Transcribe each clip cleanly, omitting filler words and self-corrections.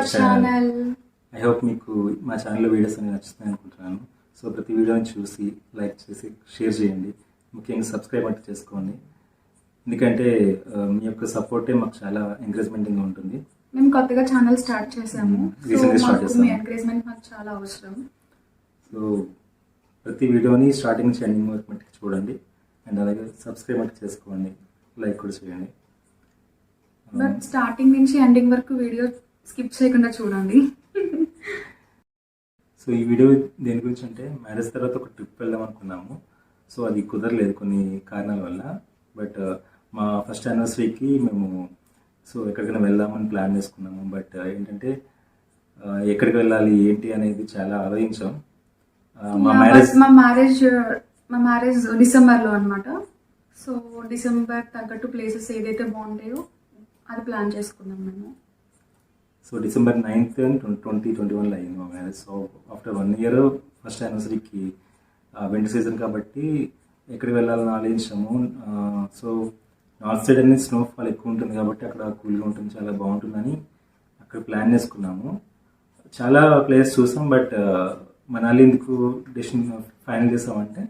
Our channel. I hope మీకు మా ఛానల్లో వీడియోస్ అన్ని నచ్చుతాయి అనుకుంటున్నాను. సో ప్రతి వీడియోని చూసి లైక్ చేసి షేర్ చేయండి, ముఖ్యంగా సబ్స్క్రైబ్ అంటే చేసుకోండి. ఎందుకంటే మీ యొక్క సపోర్టే మాకు చాలా ఎంకరేజ్మెంటింగ్గా ఉంటుంది. మేము కొత్తగా ఛానల్ స్టార్ట్ చేసాము. మీ ఎంకరేజ్మెంట్ మాకు చాలా అవసరం. సో ప్రతి వీడియోని స్టార్టింగ్ నుంచి ఎండింగ్ వరకు మట్టుకు చూడండి, అండ్ అలాగే సబ్స్క్రైబ్ అంటే చేసుకోండి, లైక్ కూడా చేయండి. బట్ స్టార్టింగ్ నుంచి ఎండింగ్ వరకు వీడియో స్కిప్ చేయకుండా చూడండి. సో ఈ వీడియో దేని గురించి అంటే, మ్యారేజ్ తర్వాత ఒక ట్రిప్ వెళ్దాం అనుకున్నాము. సో అది కుదరలేదు కొన్ని కారణాల వల్ల. బట్ మా ఫస్ట్ యానివర్సరీకి మేము ఎక్కడికైనా వెళ్దామని ప్లాన్ చేసుకున్నాము. బట్ ఏంటంటే ఎక్కడికి వెళ్ళాలి ఏంటి అనేది చాలా ఆలోచించాం. మా మ్యారేజ్ డిసెంబర్లో అనమాట. సో డిసెంబర్ తగ్గట్టు ప్లేసెస్ ఏదైతే బాగుంటాయో అది ప్లాన్ చేసుకున్నాం మేము. సో December 9th 2021 అయింది మా marriage. So after 1 year first యానివర్సరీకి వింటర్ సీజన్ కాబట్టి ఎక్కడికి వెళ్ళాలని ఆలోచించాము. సో నార్త్ సైడ్ అనేది స్నోఫాల్ ఎక్కువ ఉంటుంది కాబట్టి అక్కడ కూల్గా ఉంటుంది, చాలా బాగుంటుందని అక్కడ ప్లాన్ చేసుకున్నాము. చాలా ప్లేస్ చూసాం. బట్ మనాలి ఎందుకు డెసిషన్ ఫైనల్ చేసామంటే,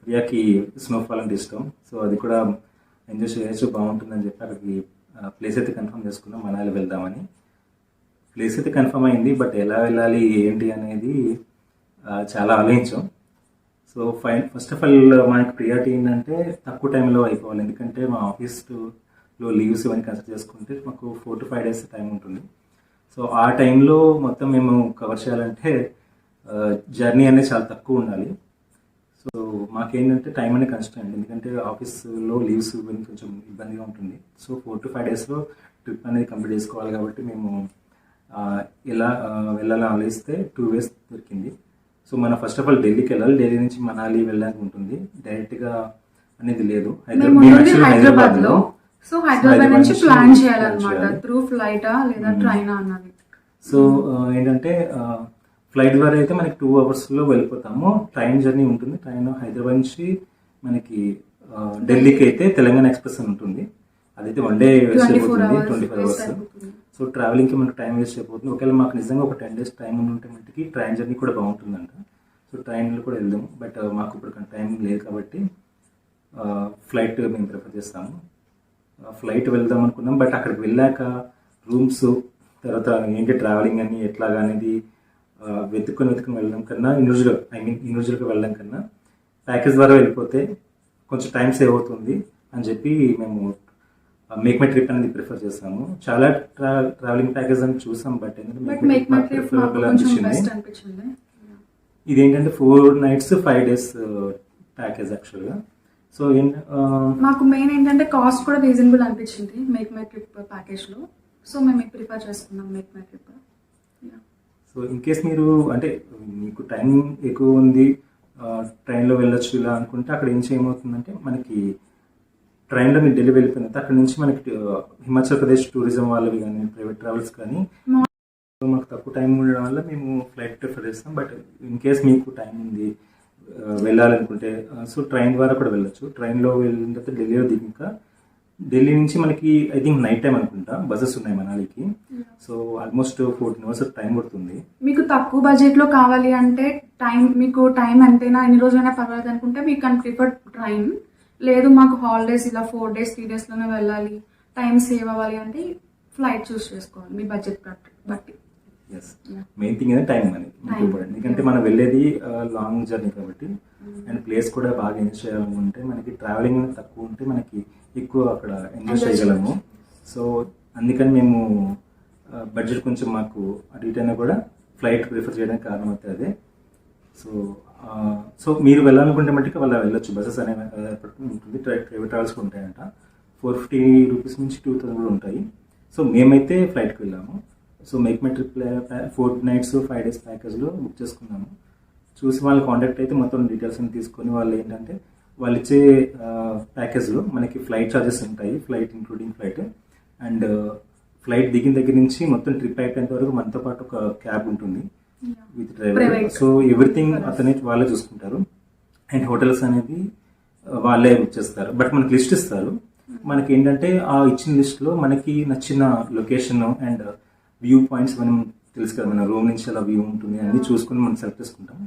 ప్రియాకి స్నోఫాల్ అంటే ఇష్టం. సో అది కూడా ఎంజాయ్ చేయొచ్చు, బాగుంటుందని చెప్పి అక్కడికి ప్లేస్ అయితే కన్ఫర్మ్ చేసుకున్నాం, మనాలి వెళ్దామని. ప్లేస్ అయితే కన్ఫర్మ్ అయింది. బట్ ఎలా వెళ్ళాలి ఏంటి అనేది చాలా ఆలోచించాం. సో ఫస్ట్ ఆఫ్ ఆల్ మనకి ప్రియారిటీ ఏంటంటే తక్కువ టైంలో అయిపోవాలి. ఎందుకంటే మా ఆఫీస్లో లీవ్స్ ఇవన్నీ కన్సిడర్ చేసుకుంటే మాకు 4 to 5 days టైం ఉంటుంది. సో ఆ టైంలో మొత్తం మేము కవర్ చేయాలంటే జర్నీ అనేది చాలా తక్కువ ఉండాలి. సో మాకేంటంటే టైం అనేది కన్స్టెంట్, ఎందుకంటే ఆఫీస్లో లీవ్స్ ఇవన్నీ కొంచెం ఇబ్బందిగా ఉంటుంది. సో 4 to 5 days ట్రిప్ అనేది కంప్లీట్ చేసుకోవాలి కాబట్టి మేము ఎలా వెళ్ళాలని ఆలోచిస్తే 2 ways దొరికింది. సో మనం ఫస్ట్ ఆఫ్ ఆల్ ఢిల్లీకి వెళ్ళాలి. ఢిల్లీ నుంచి మనాలి వెళ్ళడానికి ఉంటుంది, డైరెక్ట్గా అనేది లేదు. హైదరాబాద్లో. సో హైదరాబాద్ నుంచి ప్లాన్ చేయాలన్నమాట, త్రూ ఫ్లైటా లేదా ట్రైనా అన్నది. సో ఏంటంటే ఫ్లైట్ ద్వారా అయితే మనకి 2 hours వెళ్ళిపోతాము. ట్రైన్ జర్నీ ఉంటుంది. ట్రైన్ హైదరాబాద్ నుంచి మనకి ఢిల్లీకి అయితే తెలంగాణ ఎక్స్ప్రెస్ అని ఉంటుంది. అదైతే 1 day వేస్ట్ అయిపోతుంది, 25 hours. సో ట్రావెలింగ్కి మనకు టైం వేస్ట్ అయిపోతుంది. ఒకవేళ మాకు నిజంగా ఒక 10 days టైం ఉంటే మనకి ట్రైన్ జర్నీ కూడా బాగుంటుందంట. సో ట్రైన్లో కూడా వెళ్దాము. బట్ మాకు ఇప్పుడు టైం లేదు కాబట్టి ఫ్లైట్ మేము ప్రిఫర్ చేస్తాము. ఫ్లైట్ వెళ్దాం అనుకున్నాం. బట్ అక్కడికి వెళ్ళాక రూమ్స్, తర్వాత ఏంటి ట్రావెలింగ్ అని ఎట్లాగా అనేది వెతుక్కొని వెళ్ళడం కన్నా ఇండివిజువల్గా వెళ్ళడం కన్నా ప్యాకేజ్ ద్వారా వెళ్ళిపోతే కొంచెం టైం సేవ్ అవుతుంది అని చెప్పి మేము మేక్ మై ట్రిప్ అనేది ప్రిఫర్ చేస్తాము. చాలా ట్రావెలింగ్ ప్యాకేజ్ అని చూసాం. బట్ అనిపించింది ఇది ఏంటంటే 4 nights 5 days ప్యాకేజ్ యాక్చువల్గా. సో మాకు మెయిన్ ఏంటంటే కాస్ట్ కూడా రీజనబుల్ అనిపించింది మేక్ మై ట్రిప్ ప్యాకేజ్లో. సో మేము ప్రిఫర్ చేసుకున్నాం make my trip. So in case మీరు అంటే మీకు టైం ఎక్కువ ఉంది, ట్రైన్లో వెళ్ళొచ్చు ఇలా అనుకుంటే అక్కడ ఏం చేయమవుతుందంటే, మనకి ట్రైన్లో మీరు ఢిల్లీ వెళ్ళిపోయిన తర్వాత అక్కడ నుంచి మనకి హిమాచల్ ప్రదేశ్ టూరిజం వాళ్ళవి కానీ ప్రైవేట్ ట్రావెల్స్ కానీ మాకు తక్కువ టైం ఉండడం వల్ల మేము ఫ్లైట్ ప్రిఫర్ చేస్తాం. బట్ ఇన్ కేస్ మీకు టైం ఉంది వెళ్ళాలనుకుంటే సో ట్రైన్ ద్వారా కూడా వెళ్ళొచ్చు. ట్రైన్లో వెళ్ళిన తర్వాత ఢిల్లీలో దిగాక ఢిల్లీ నుంచి మనకి ఐ థింక్ నైట్ టైం అనుకుంటా బస్సెస్ ఉన్నాయి మనాలికి. సో ఆల్మోస్ట్ 14 hours టైం పడుతుంది. మీకు తక్కువ బడ్జెట్లో కావాలి అంటే మీకు టైం ఎంతైనా ఎన్ని రోజులైనా పర్వాలేదు అనుకుంటే వీ కెన్ ప్రిఫర్ ట్రైన్. లేదు మాకు హాలిడేస్ ఇలా 4 days 3 daysలోనే వెళ్ళాలి, టైం సేవ్ అవ్వాలి అంటే ఫ్లైట్ చూస్ చేసుకోవాలి మీ బడ్జెట్ బట్టి. ఎస్, మెయిన్ థింగ్ అనేది టైం అనేది ఇంపార్టెంట్. ఎందుకంటే మనం వెళ్ళేది లాంగ్ జర్నీ కాబట్టి, అండ్ ప్లేస్ కూడా బాగా ఎంజాయ్ చేయాలనుకుంటే మనకి ట్రావెలింగ్ తక్కువ ఉంటే మనకి ఎక్కువ అక్కడ ఎంజాయ్ చేయగలము. సో అందుకని మేము బడ్జెట్ కొంచెం మాకు అటు ఇటు అయినా కూడా ఫ్లైట్ ప్రిఫర్ చేయడానికి కారణం అవుతుంది అదే. సో మీరు వెళ్ళాలనుకుంటే మట్టుకు వాళ్ళ వెళ్ళొచ్చు. బస్సెస్ అనేవి ఉంటుంది, ప్రైవేట్ ట్రావెల్స్ ఉంటాయంట. 450 rupees నుంచి 2000 కూడా ఉంటాయి. సో మేమైతే ఫ్లైట్కి వెళ్ళాము. So MakeMyTrip 4 nights 5 days ప్యాకేజ్లో బుక్ చేసుకున్నాము. చూసి వాళ్ళ కాంటాక్ట్ అయితే మొత్తం డీటెయిల్స్ అని తీసుకొని వాళ్ళు ఏంటంటే వాళ్ళు ఇచ్చే ప్యాకేజ్లో మనకి ఫ్లైట్ ఛార్జెస్ ఉంటాయి, flight including flight, and flight దిగిన దగ్గర నుంచి మొత్తం ట్రిప్ అయిపోయేంత వరకు మనతో పాటు ఒక క్యాబ్ ఉంటుంది విత్ డ్రైవర్. సో ఎవ్రీథింగ్ అతనే వాళ్ళే చూసుకుంటారు. అండ్ హోటల్స్ అనేది వాళ్ళే బుక్ చేస్తారు. బట్ మనకి లిస్ట్ ఇస్తారు. మనకి ఏంటంటే ఆ ఇచ్చిన లిస్ట్లో మనకి నచ్చిన లొకేషన్ అండ్ వ్యూ పాయింట్స్ మనం తెలుసు కదా, మన రూమ్ నుంచి అలా వ్యూ ఉంటుంది అన్ని చూసుకుని మనం సెలెక్ట్ చేసుకుంటాం.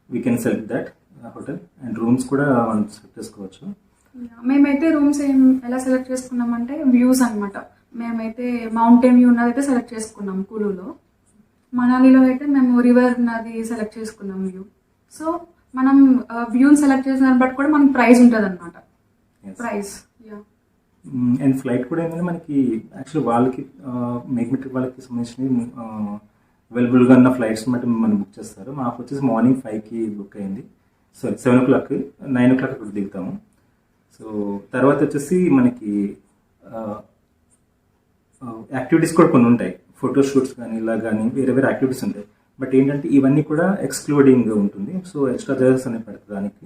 We can select that hotel and rooms కూడా మనం సెలెక్ట్ చేసుకోవచ్చు. మేమైతే రూమ్స్ ఎలా సెలెక్ట్ చేసుకున్నామంటే వ్యూస్ అన్నమాట. మేమైతే మౌంటైన్ వ్యూ ఉన్నదైతే సెలెక్ట్ చేసుకున్నాం కులులో. మనాలిలో అయితే మేము రివర్ ఉన్నది సెలెక్ట్ చేసుకున్నాం వ్యూ. సో మనం వ్యూని సెలెక్ట్ చేసిన దాన్ని బట్టి కూడా మనకి ప్రైస్ ఉంటుంది అనమాట. ప్రైస్ అండ్ ఫ్లైట్ కూడా ఏంటంటే మనకి యాక్చువల్లీ వాళ్ళకి మేక్మెట్రిక్ వాళ్ళకి సంబంధించినవి అవైలబుల్గా ఉన్న ఫ్లైట్స్ బట్టి మనం బుక్ చేస్తారు. మాకు వచ్చేసి మార్నింగ్ 5కి బుక్ అయింది. సారీ 7 o'clock, 9 o'clock అక్కడ దిగుతాము. సో తర్వాత వచ్చేసి మనకి యాక్టివిటీస్ కూడా కొన్ని ఉంటాయి, ఫోటోషూట్స్ కానీ ఇలా కానీ వేరే వేరే యాక్టివిటీస్ ఉంటాయి. బట్ ఏంటంటే ఇవన్నీ కూడా ఎక్స్క్లూడింగ్ ఉంటుంది. సో ఎక్స్ట్రా చార్జెస్ అనేవి పడుతుంది దానికి.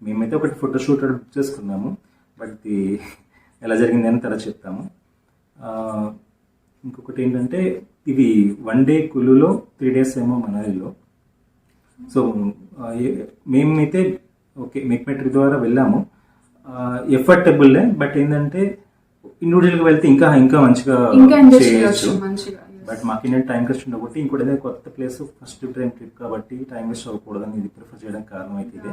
మేమైతే ఒకటి ఫోటోషూట్ బుక్ చేసుకున్నాము, బట్ ఇది ఎలా జరిగింది అని తర్వాత చెప్తాము. ఇంకొకటి ఏంటంటే ఇవి 1 day కులులో 3 days ఏమో మనాలిలో. సో మేమైతే ఓకే మేక్మెట్రిక్ ద్వారా వెళ్ళాము, ఎఫర్టబుల్లే. బట్ ఏంటంటే ఇండివిజువల్గా వెళ్తే ఇంకా ఇంకా మంచిగా చేయొచ్చు. బట్ మాకు ఏంటంటే టైం ఖర్చు ఉండబట్టి, ఇంకోటి ఏదైనా కొత్త ప్లేస్ ఫస్ట్ టైం ట్రిప్ కాబట్టి టైం వేస్ట్ అవ్వకూడదని ఇది ప్రిఫర్ చేయడానికి కారణం అయితే ఇదే.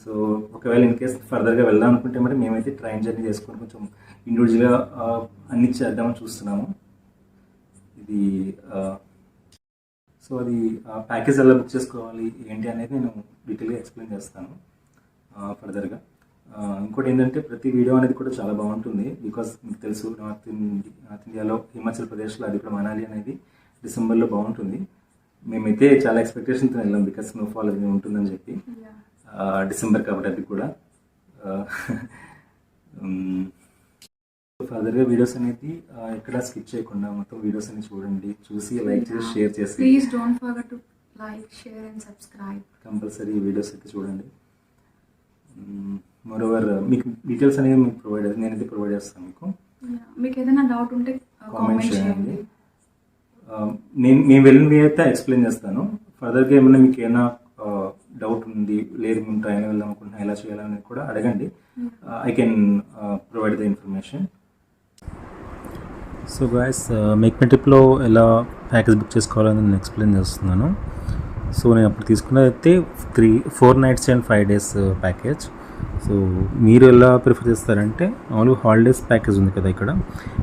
సో ఒకవేళ ఇన్ కేస్ ఫర్దర్గా వెళ్దాం అనుకుంటే మరి మేమైతే ట్రైన్ జర్నీ చేసుకొని కొంచెం ఇండివిజువల్గా అన్ని చేద్దామని చూస్తున్నాము. ఇది సో అది ప్యాకేజ్ ఎలా బుక్ చేసుకోవాలి ఏంటి అనేది నేను డీటెయిల్గా ఎక్స్ప్లెయిన్ చేస్తాను ఫర్దర్గా. ఇంకోటి ఏంటంటే ప్రతి వీడియో అనేది కూడా చాలా బాగుంటుంది. బికాస్ మీకు తెలుసు నార్త్ ఇండియాలో హిమాచల్ ప్రదేశ్లో అది కూడా మనాలి అనేది డిసెంబర్లో బాగుంటుంది. మేమైతే చాలా ఎక్స్పెక్టేషన్తో వెళ్ళాం, బికాస్ స్నోఫాల్ అది ఉంటుందని చెప్పి. డిసెంబర్ కాబట్టి అది కూడా. ఫర్దర్గా వీడియోస్ అనేది ఎక్కడ స్కిప్ చేయకుండా మొత్తం వీడియోస్ అన్ని చూడండి, చూసి లైక్ చేసి షేర్ చేసి please don't forget to like, share and subscribe. Compulsory videos అయితే చూడండి. మోరోవర్ మీకు డీటెయిల్స్ అనేవి మీకు నేనైతే ప్రొవైడ్ చేస్తాను. మీకు ఏదైనా డౌట్ ఉంటే కామెంట్ చేయండి. మేము వెళ్ళినవి అయితే ఎక్స్ప్లెయిన్ చేస్తాను. ఫర్దర్గా ఏమైనా మీకు ఏమైనా డౌట్ ఉంది, లేదు మేము ట్రైన్ వెళ్దాం అనుకుంటున్నా ఎలా చేయాలని కూడా అడగండి. I can provide the information. So guys, మేక్మెట్రిక్లో ఎలా ప్యాకేజ్ బుక్ చేసుకోవాలని నేను ఎక్స్ప్లెయిన్ చేస్తున్నాను. సో నేను అప్పుడు తీసుకున్నదైతే 4 nights and 5 days package. So మీరు ఎలా ప్రిఫర్ చేస్తారంటే మామూలుగా హాలిడేస్ ప్యాకేజ్ ఉంది కదా, ఇక్కడ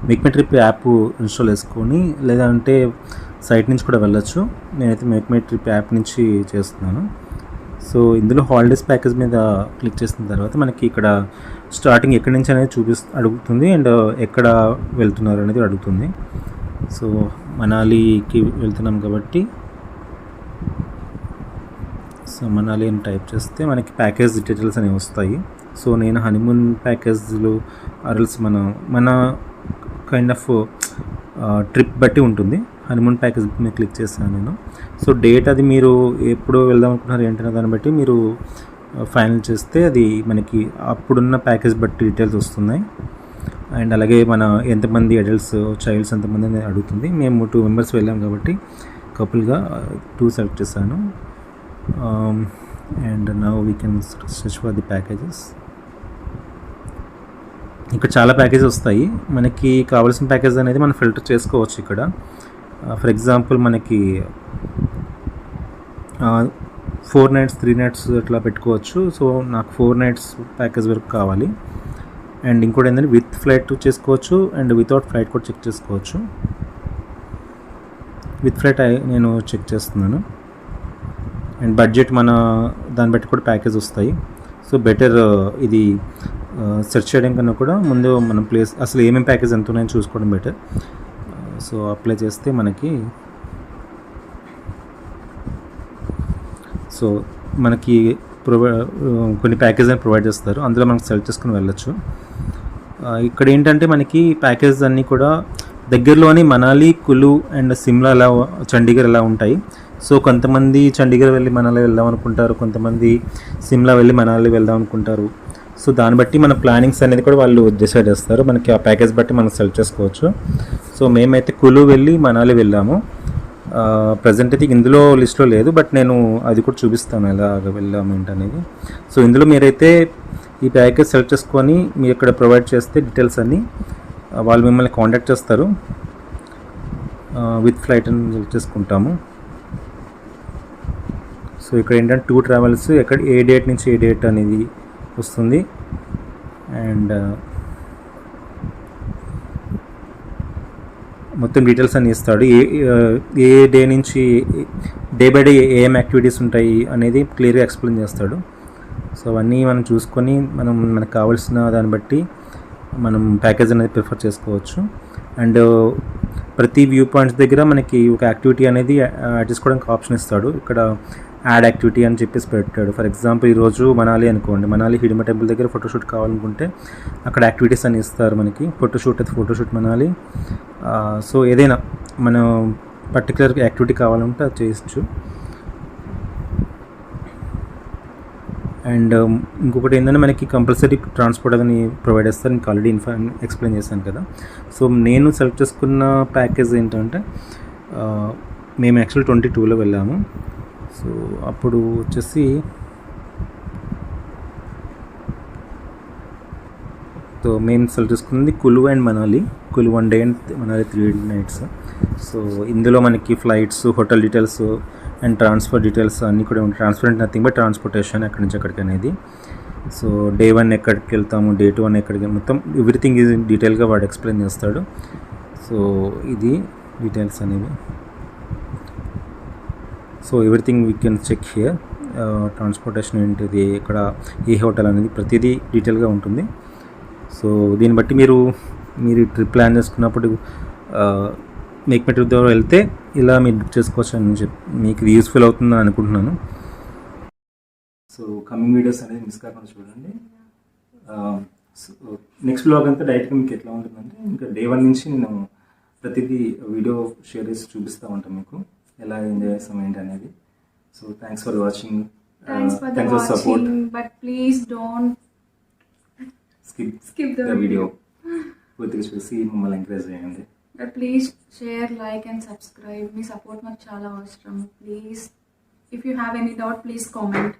మేక్మెట్రిక్ యాప్ ఇన్స్టాల్ చేసుకొని లేదంటే సైట్ నుంచి కూడా వెళ్ళొచ్చు. నేనైతే మేక్మెట్రిక్ యాప్ నుంచి చేస్తున్నాను. సో ఇందులో హాలిడేస్ ప్యాకేజ్ మీద క్లిక్ చేసిన తర్వాత మనకి ఇక్కడ స్టార్టింగ్ ఎక్కడి నుంచి అనేది అడుగుతుంది, అండ్ ఎక్కడ వెళ్తున్నారు అనేది అడుగుతుంది. సో మనాలికి వెళ్తున్నాం కాబట్టి సో మనాలి అని టైప్ చేస్తే మనకి ప్యాకేజ్ డీటెయిల్స్ అనేవి వస్తాయి. సో నేను హనీమూన్ ప్యాకేజ్లు ఆర్ఎల్స్ మన కైండ్ ఆఫ్ ట్రిప్ బట్టి ఉంటుంది. హనీమూన్ ప్యాకేజ్ మీద క్లిక్ చేశాను నేను. సో డేట్ అది మీరు ఎప్పుడు వెళ్దాం అనుకుంటున్నారు ఏంటనే దాన్ని బట్టి మీరు ఫైనల్ చేస్తే అది మనకి అప్పుడున్న ప్యాకేజ్ బట్టి డీటెయిల్స్ వస్తున్నాయి. అండ్ అలాగే మన ఎంతమంది అడల్ట్స్ చైల్డ్స్ ఎంతమంది అనేది అడుగుతుంది. మేము 2 members వెళ్ళాం కాబట్టి కపుల్గా 2 సెలెక్ట్ చేశాను. And now we can search for the packages. ఇక్కడ చాలా ప్యాకేజెస్ వస్తాయి. మనకి కావాల్సిన ప్యాకేజ్ అనేది మనం ఫిల్టర్ చేసుకోవచ్చు ఇక్కడ. ఫర్ ఎగ్జాంపుల్ మనకి 4 nights 3 nights ఇట్లా పెట్టుకోవచ్చు. సో నాకు 4 nights ప్యాకేజ్ వరకు కావాలి. అండ్ ఇంకోటి ఏంటంటే విత్ ఫ్లైట్ చేసుకోవచ్చు అండ్ వితౌట్ ఫ్లైట్ కూడా చెక్ చేసుకోవచ్చు. విత్ ఫ్లైట్ నేను చెక్ చేస్తున్నాను. అండ్ బడ్జెట్ మన దాన్ని బట్టి కూడా ప్యాకేజ్ వస్తాయి. సో బెటర్ ఇది సెర్చ్ చేయడం కన్నా కూడా ముందు మనం ప్లేస్ అసలు ఏమేమి ప్యాకేజ్ ఎంత ఉన్నాయని చూసుకోవడం బెటర్. సో అప్లై చేస్తే మనకి కొన్ని ప్యాకేజ్ అని ప్రొవైడ్ చేస్తారు, అందులో మనకు సెలెక్ట్ చేసుకుని వెళ్ళొచ్చు. ఇక్కడ ఏంటంటే మనకి ప్యాకేజ్ అన్నీ కూడా దగ్గరలోని మనాలి, కులు అండ్ సిమ్లా చండీగఢ్ ఎలా ఉంటాయి. సో కొంతమంది చండీగఢ్ వెళ్ళి మనాలి వెళ్దాం అనుకుంటారు, కొంతమంది సిమ్లా వెళ్ళి మనాలి వెళ్దాం అనుకుంటారు. సో దాన్ని బట్టి మన ప్లానింగ్స్ అనేది కూడా వాళ్ళు డిసైడ్ చేస్తారు. మనకి ఆ ప్యాకేజ్ బట్టి మనం సెలెక్ట్ చేసుకోవచ్చు. సో మేమైతే కులు వెళ్ళి మనాలి వెళ్ళాము. ప్రజెంట్ అయితే ఇందులో లిస్ట్లో లేదు, బట్ నేను అది కూడా చూపిస్తాను ఎలా వెళ్ళాము ఏంటనేది. సో ఇందులో మీరైతే ఈ ప్యాకేజ్ సెలెక్ట్ చేసుకొని మీరు ఇక్కడ ప్రొవైడ్ చేస్తే డీటెయిల్స్ అన్నీ వాళ్ళు మిమ్మల్ని కాంటాక్ట్ చేస్తారు. విత్ ఫ్లైట్ అని సెలెక్ట్ చేసుకుంటాము. సో ఇక్కడ ఏంటంటే 2 ట్రావెల్స్ ఎక్కడ ఏ డేట్ నుంచి ఏ డేట్ అనేది వస్తుంది. అండ్ మొత్తం డీటెయిల్స్ అన్ని ఇస్తాడు. ఏ డే నుంచి డే బై డే ఏం యాక్టివిటీస్ ఉంటాయి అనేది క్లియర్గా ఎక్స్ప్లెయిన్ చేస్తాడు. సో అవన్నీ మనం చూసుకొని మనకు కావాల్సిన దాన్ని బట్టి మనం ప్యాకేజ్ అనేది ప్రిఫర్ చేసుకోవచ్చు. అండ్ ప్రతి వ్యూ పాయింట్స్ దగ్గర మనకి ఒక యాక్టివిటీ అనేది యాడ్ చేసుకోవడానికి ఆప్షన్ ఇస్తాడు. ఇక్కడ యాడ్ యాక్టివిటీ అని చెప్పేసి పెట్టాడు. ఫర్ ఎగ్జాంపుల్ ఈరోజు మనాలి అనుకోండి, మనాలి హిడింబా టెంపుల్ దగ్గర ఫోటోషూట్ కావాలనుకుంటే అక్కడ యాక్టివిటీస్ అని ఇస్తారు మనకి. ఫోటోషూట్ అయితే ఫోటోషూట్ మనాలి. సో ఏదైనా మనం పర్టికులర్ యాక్టివిటీ కావాలంటే అది చేయొచ్చు. అండ్ ఇంకొకటి ఏంటంటే మనకి కంపల్సరీ ట్రాన్స్పోర్ట్ అని ప్రొవైడ్ చేస్తారు. మీకు ఆల్రెడీ ఎక్స్ప్లెయిన్ చేశాను కదా. సో నేను సెలెక్ట్ చేసుకున్న ప్యాకేజ్ ఏంటంటే మేము యాక్చువల్ 22లో వెళ్ళాము. సో అప్పుడు వచ్చేసి సో మేము సెలెక్ట్ చేసుకున్నది Kullu and Manali. Kullu 1 day and Manali 3 nights. So ఇందులో మనకి flights, hotel details and transfer details అన్నీ కూడా ఉంటాయి. ట్రాన్స్ఫర్ అంటే నథింగ్ బట్ ట్రాన్స్పోర్టేషన్ ఎక్కడి నుంచి ఎక్కడికి అనేది. సో డే 1 ఎక్కడికి వెళ్తాము, డే 2 ఎక్కడికి, మొత్తం ఎవ్రీథింగ్ ఈజ్ డీటెయిల్గా వాడు ఎక్స్ప్లెయిన్ చేస్తాడు. సో ఇది డీటెయిల్స్ అనేవి. So everything we can check here. Transportation ఏంటిది, ఇక్కడ ఏ హోటల్ అనేది ప్రతిదీ డీటెయిల్గా ఉంటుంది. సో దీన్ని బట్టి మీరు ట్రిప్ ప్లాన్ చేసుకున్నప్పుడు మేక్ మై ట్రిప్ ద్వారా వెళ్తే ఇలా మీరు బుక్ చేసుకోవచ్చు అని చెప్పి మీకు ఇది యూస్ఫుల్ అవుతుందని అనుకుంటున్నాను. సో కమింగ్ వీడియోస్ అనేది మిస్ కాకుండా చూడండి. సో నెక్స్ట్ బ్లాగ్ అంతా డైరెక్ట్గా మీకు ఎట్లా ఉంటుందంటే ఇంకా డే 1 నుంచి నేను ప్రతిదీ వీడియో షేర్ చేసి చూపిస్తూ ఉంటాను మీకు ఎలా ఎంజాయ్ చేస్తాం ఏంటి అనేది. So thanks for watching. Thanks for the watching, but please don't skip the video. పూర్తిగా చూసి మమ్మల్ని ఎంకరేజ్ చేయండి. But please share, like and subscribe. Me support మాకు చాలా అవసరం. Please, if you have any doubt, please comment.